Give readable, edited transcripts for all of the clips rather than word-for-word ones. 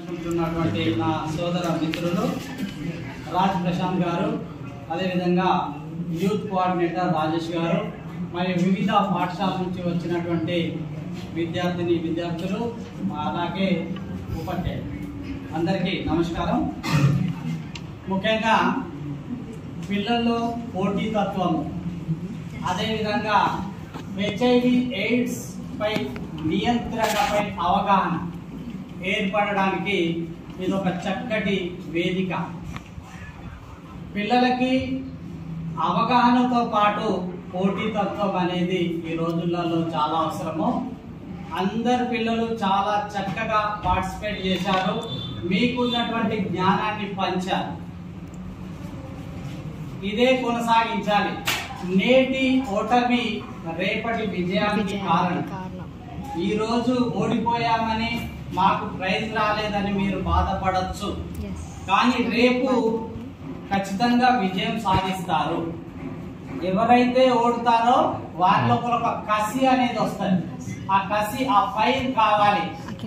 పంచుకుంటున్నటువంటి నా సోదర మిత్రులు రాజ్ ప్రశాంత్ గారు, అదేవిధంగా యూత్ కోఆర్డినేటర్ రాజేష్ గారు, మరియు వివిధ పాఠశాల నుంచి వచ్చినటువంటి విద్యార్థులు, అలాగే ఉపాధ్యాయులు అందరికీ నమస్కారం. ముఖ్యంగా పిల్లల్లో పోటీతత్వం, అదేవిధంగా HIV AIDS పై నియంత్రణపై అవగాహన ఏర్పడడానికి ఇది ఒక చక్కటి వేదిక. పిల్లలకి అవగాహనతో పాటు పోటీతత్వం అనేది ఈ రోజులలో చాలా అవసరము. అందరు పిల్లలు చాలా చక్కగా పార్టిసిపేట్ చేశారు, మీకున్నటువంటి జ్ఞానాన్ని పంచారు. ఇదే కొనసాగించాలి. నేటి ఓటమి రేపటి విజయానికి కారణం. ఈ రోజు ఓడిపోయామని మాకు ప్రైజ్ రాలేదని మీరు బాధపడచ్చు, కానీ రేపు ఖచ్చితంగా విజయం సాధిస్తారు. ఎవరైతే ఓడుతారో వారి లోపల ఒక కసి అనేది వస్తుంది. ఆ కసి, ఆ ఫైర్ కావాలి.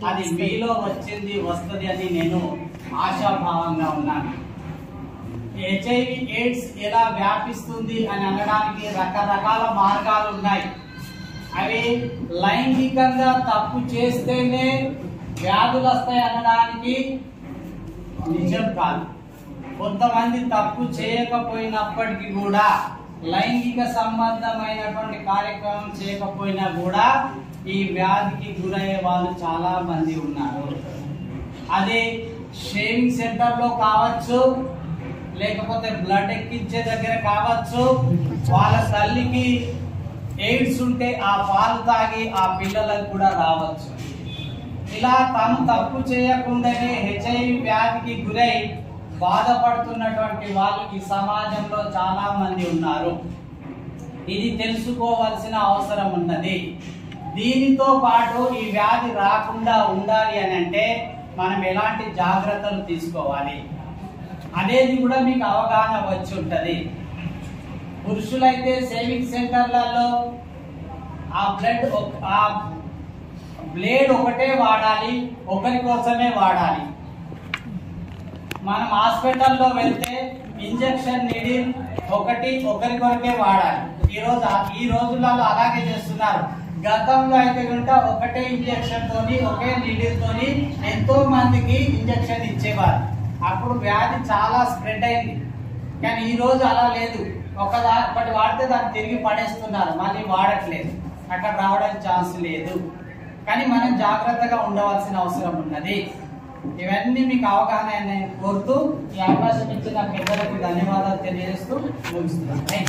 అది మీలో వస్తుంది అని నేను ఆశాభావంగా ఉన్నాను. HIV AIDS ఎలా వ్యాపిస్తుంది అని అనడానికి రకరకాల మార్గాలు ఉన్నాయి. అవి లైంగికంగా తప్పు చేస్తేనే వ్యాధులు వస్తాయి అనడానికి నిజం కాదు. కొంతమంది తప్పు చేయకపోయినప్పటికీ కూడా, లైంగిక సంబంధమైనటువంటి కార్యక్రమం చేయకపోయినా కూడా ఈ వ్యాధికి గురయ్యే వాళ్ళు చాలా మంది ఉన్నారు. అదే షేవింగ్ సెంటర్ లో కావచ్చు, లేకపోతే బ్లడ్ ఎక్కించే దగ్గర కావచ్చు, వాళ్ళ తల్లికి ఎయిడ్స్ ఉంటే ఆ పాలు తాగి ఆ పిల్లలకు కూడా రావచ్చు. ఇలా తాము తప్పు చేయకుండానే HIV వ్యాధికి గురై బాధపడుతున్నటువంటి వాళ్ళు ఈ సమాజంలో చాలా మంది ఉన్నారు. ఇది తెలుసుకోవాల్సిన అవసరం ఉన్నది. దీనితో పాటు ఈ వ్యాధి రాకుండా ఉండాలి అని అంటే మనం ఎలాంటి జాగ్రత్తలు తీసుకోవాలి అనేది కూడా మీకు అవగాహన వచ్చి ఉంటది. పురుషులైతే సేవింగ్ సెంటర్లలో ఆ బ్లేడ్ ఒకటే వాడాలి, ఒకరి కోసమే వాడాలి. మనం హాస్పిటల్లో వెళ్తే ఇంజెక్షన్ నీడిల్ ఒకరి కొరకే వాడాలి. ఈ రోజులలో అలాగే చేస్తున్నారు. గతంలో అయితే కనుక ఒకటే ఇంజెక్షన్ తోని, ఒకే నీడిల్ తోని ఎంతో మందికి ఇంజెక్షన్ ఇచ్చేవారు. అప్పుడు వ్యాధి చాలా స్ప్రెడ్ అయింది. కానీ ఈ రోజు అలా లేదు. ఒకటి వాడితే దాన్ని తిరిగి పడేస్తున్నారు, మళ్ళీ వాడట్లేదు. అక్కడ రావడానికి ఛాన్స్ లేదు. కానీ మనం జాగ్రత్తగా ఉండవలసిన అవసరం ఉన్నది. ఇవన్నీ మీకు అవగాహన కోరుతూ ఈ అవకాశం ఇచ్చిన పెద్దలకు ధన్యవాదాలు తెలియజేస్తూ ముగిస్తున్నాను.